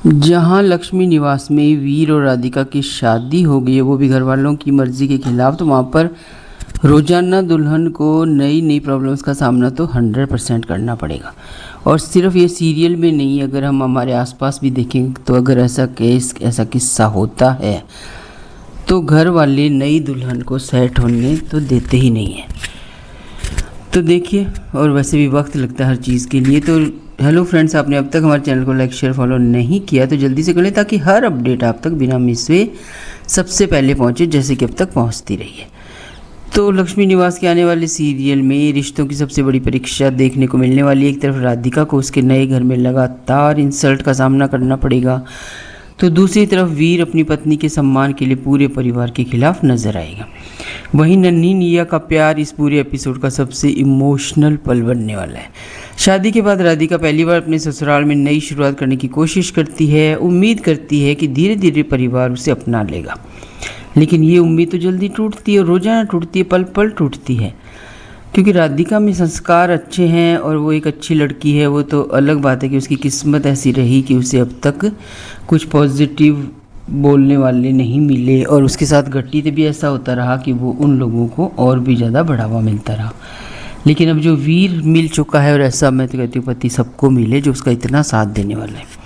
जहां लक्ष्मी निवास में वीर और राधिका की शादी हो गई है, वो भी घर वालों की मर्जी के खिलाफ, तो वहां पर रोजाना दुल्हन को नई नई प्रॉब्लम्स का सामना तो 100% करना पड़ेगा। और सिर्फ ये सीरियल में नहीं, अगर हम हमारे आसपास भी देखें तो अगर ऐसा किस्सा होता है तो घर वाले नई दुल्हन को सेट होने तो देते ही नहीं हैं। तो देखिए, और वैसे भी वक्त लगता है हर चीज़ के लिए। तो हेलो फ्रेंड्स, आपने अब तक हमारे चैनल को लाइक शेयर फॉलो नहीं किया तो जल्दी से कर लें, ताकि हर अपडेट आप तक बिना मिस हुए सबसे पहले पहुंचे, जैसे कि अब तक पहुंचती रही है। तो लक्ष्मी निवास के आने वाले सीरियल में रिश्तों की सबसे बड़ी परीक्षा देखने को मिलने वाली है। एक तरफ राधिका को उसके नए घर में लगातार इंसल्ट का सामना करना पड़ेगा, तो दूसरी तरफ वीर अपनी पत्नी के सम्मान के लिए पूरे परिवार के खिलाफ नजर आएगा। वहीं नन्ही निया का प्यार इस पूरे एपिसोड का सबसे इमोशनल पल बनने वाला है। शादी के बाद राधिका पहली बार अपने ससुराल में नई शुरुआत करने की कोशिश करती है, उम्मीद करती है कि धीरे धीरे परिवार उसे अपना लेगा। लेकिन ये उम्मीद तो जल्दी टूटती है, और रोजाना टूटती है, पल पल टूटती है। क्योंकि राधिका में संस्कार अच्छे हैं और वो एक अच्छी लड़की है। वो तो अलग बात है कि उसकी किस्मत ऐसी रही कि उसे अब तक कुछ पॉजिटिव बोलने वाले नहीं मिले, और उसके साथ घटित भी ऐसा होता रहा कि वो उन लोगों को और भी ज़्यादा बढ़ावा मिलता रहा। लेकिन अब जो वीर मिल चुका है, और ऐसा मैं तो कहती हूँ पति सबको मिले जो उसका इतना साथ देने वाला है।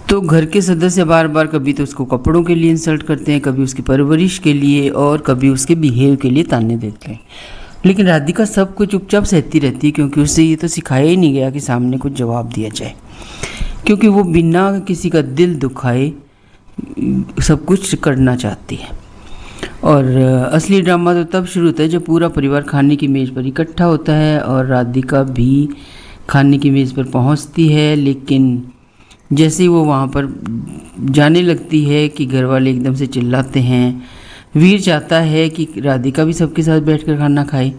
तो घर के सदस्य बार बार कभी तो उसको कपड़ों के लिए इंसल्ट करते हैं, कभी उसकी परवरिश के लिए, और कभी उसके बिहेव के लिए ताने देते हैं। लेकिन राधिका सब कुछ चुपचाप सहती रहती है, क्योंकि उसे ये तो सिखाया ही नहीं गया कि सामने कुछ जवाब दिया जाए। क्योंकि वो बिना किसी का दिल दुखाए सब कुछ करना चाहती है। और असली ड्रामा तो तब शुरू होता है जब पूरा परिवार खाने की मेज़ पर इकट्ठा होता है, और राधिका भी खाने की मेज़ पर पहुंचती है। लेकिन जैसे ही वो वहाँ पर जाने लगती है कि घर वाले एकदम से चिल्लाते हैं। वीर चाहता है कि राधिका भी सबके साथ बैठकर खाना खाए,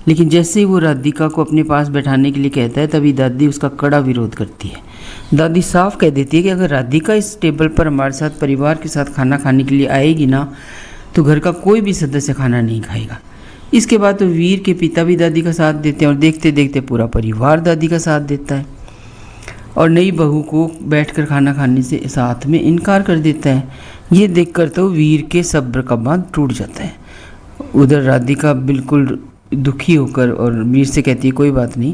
लेकिन जैसे ही वो राधिका को अपने पास बैठाने के लिए कहता है, तभी दादी उसका कड़ा विरोध करती है। दादी साफ कह देती है कि अगर राधिका इस टेबल पर हमारे साथ परिवार के साथ खाना खाने के लिए आएगी ना, तो घर का कोई भी सदस्य खाना नहीं खाएगा। इसके बाद तो वीर के पिता भी दादी का साथ देते हैं, और देखते देखते पूरा परिवार दादी का साथ देता है, और नई बहू को बैठकर खाना खाने से साथ में इनकार कर देता है। ये देखकर तो वीर के सब्र का बांध टूट जाता है। उधर राधिका बिल्कुल दुखी होकर और वीर से कहती है कोई बात नहीं,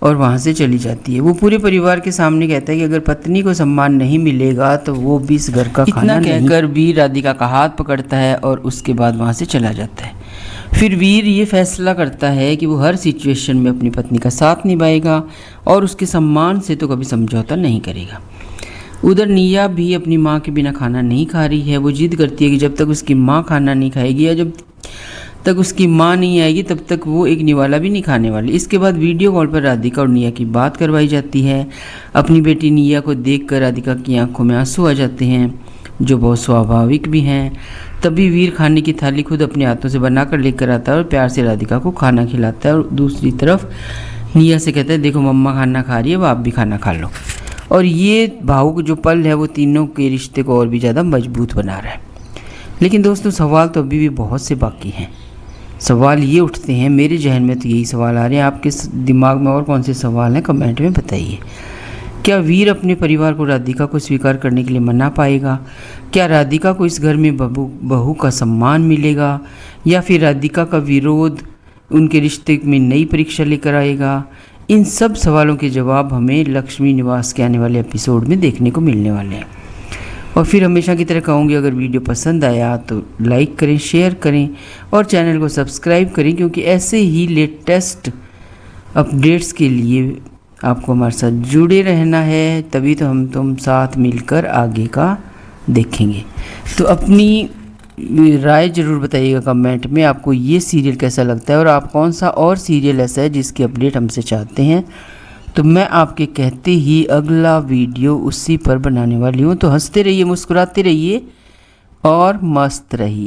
और वहाँ से चली जाती है। वो पूरे परिवार के सामने कहता है कि अगर पत्नी को सम्मान नहीं मिलेगा तो वो भी इस घर का खाना नहीं। कहकर वीर राधिका का हाथ पकड़ता है और उसके बाद वहाँ से चला जाता है। फिर वीर ये फैसला करता है कि वो हर सिचुएशन में अपनी पत्नी का साथ निभाएगा और उसके सम्मान से तो कभी समझौता नहीं करेगा। उधर निया भी अपनी माँ के बिना खाना नहीं खा रही है। वो जिद करती है कि जब तक उसकी माँ खाना नहीं खाएगी, या जब तक उसकी माँ नहीं आएगी, तब तक वो एक निवाला भी नहीं खाने वाली। इसके बाद वीडियो कॉल पर राधिका और निया की बात करवाई जाती है। अपनी बेटी निया को देखकर राधिका की आंखों में आंसू आ जाते हैं, जो बहुत स्वाभाविक भी हैं। तभी वीर खाने की थाली खुद अपने हाथों से बनाकर लेकर आता है और प्यार से राधिका को खाना खिलाता है। और दूसरी तरफ निया से कहता है देखो मम्मा खाना खा रही है, अब आप भी खाना खा लो। और ये भावुक जो पल है वो तीनों के रिश्ते को और भी ज़्यादा मजबूत बना रहा है। लेकिन दोस्तों, सवाल तो अभी भी बहुत से बाकी हैं। सवाल ये उठते हैं, मेरे जहन में तो यही सवाल आ रहे हैं। आपके दिमाग में और कौन से सवाल हैं, कमेंट में बताइए। क्या वीर अपने परिवार को राधिका को स्वीकार करने के लिए मना पाएगा? क्या राधिका को इस घर में बहू का सम्मान मिलेगा, या फिर राधिका का विरोध उनके रिश्ते में नई परीक्षा लेकर आएगा? इन सब सवालों के जवाब हमें लक्ष्मी निवास के आने वाले एपिसोड में देखने को मिलने वाले हैं। और फिर हमेशा की तरह कहूँगी, अगर वीडियो पसंद आया तो लाइक करें, शेयर करें और चैनल को सब्सक्राइब करें, क्योंकि ऐसे ही लेटेस्ट अपडेट्स के लिए आपको हमारे साथ जुड़े रहना है। तभी तो तुम साथ मिलकर आगे का देखेंगे। तो अपनी राय ज़रूर बताइएगा कमेंट में, आपको ये सीरियल कैसा लगता है, और आप कौन सा और सीरियल ऐसा है जिसकी अपडेट हमसे चाहते हैं। तो मैं आपके कहते ही अगला वीडियो उसी पर बनाने वाली हूँ। तो हंसते रहिए, मुस्कुराते रहिए और मस्त रहिए।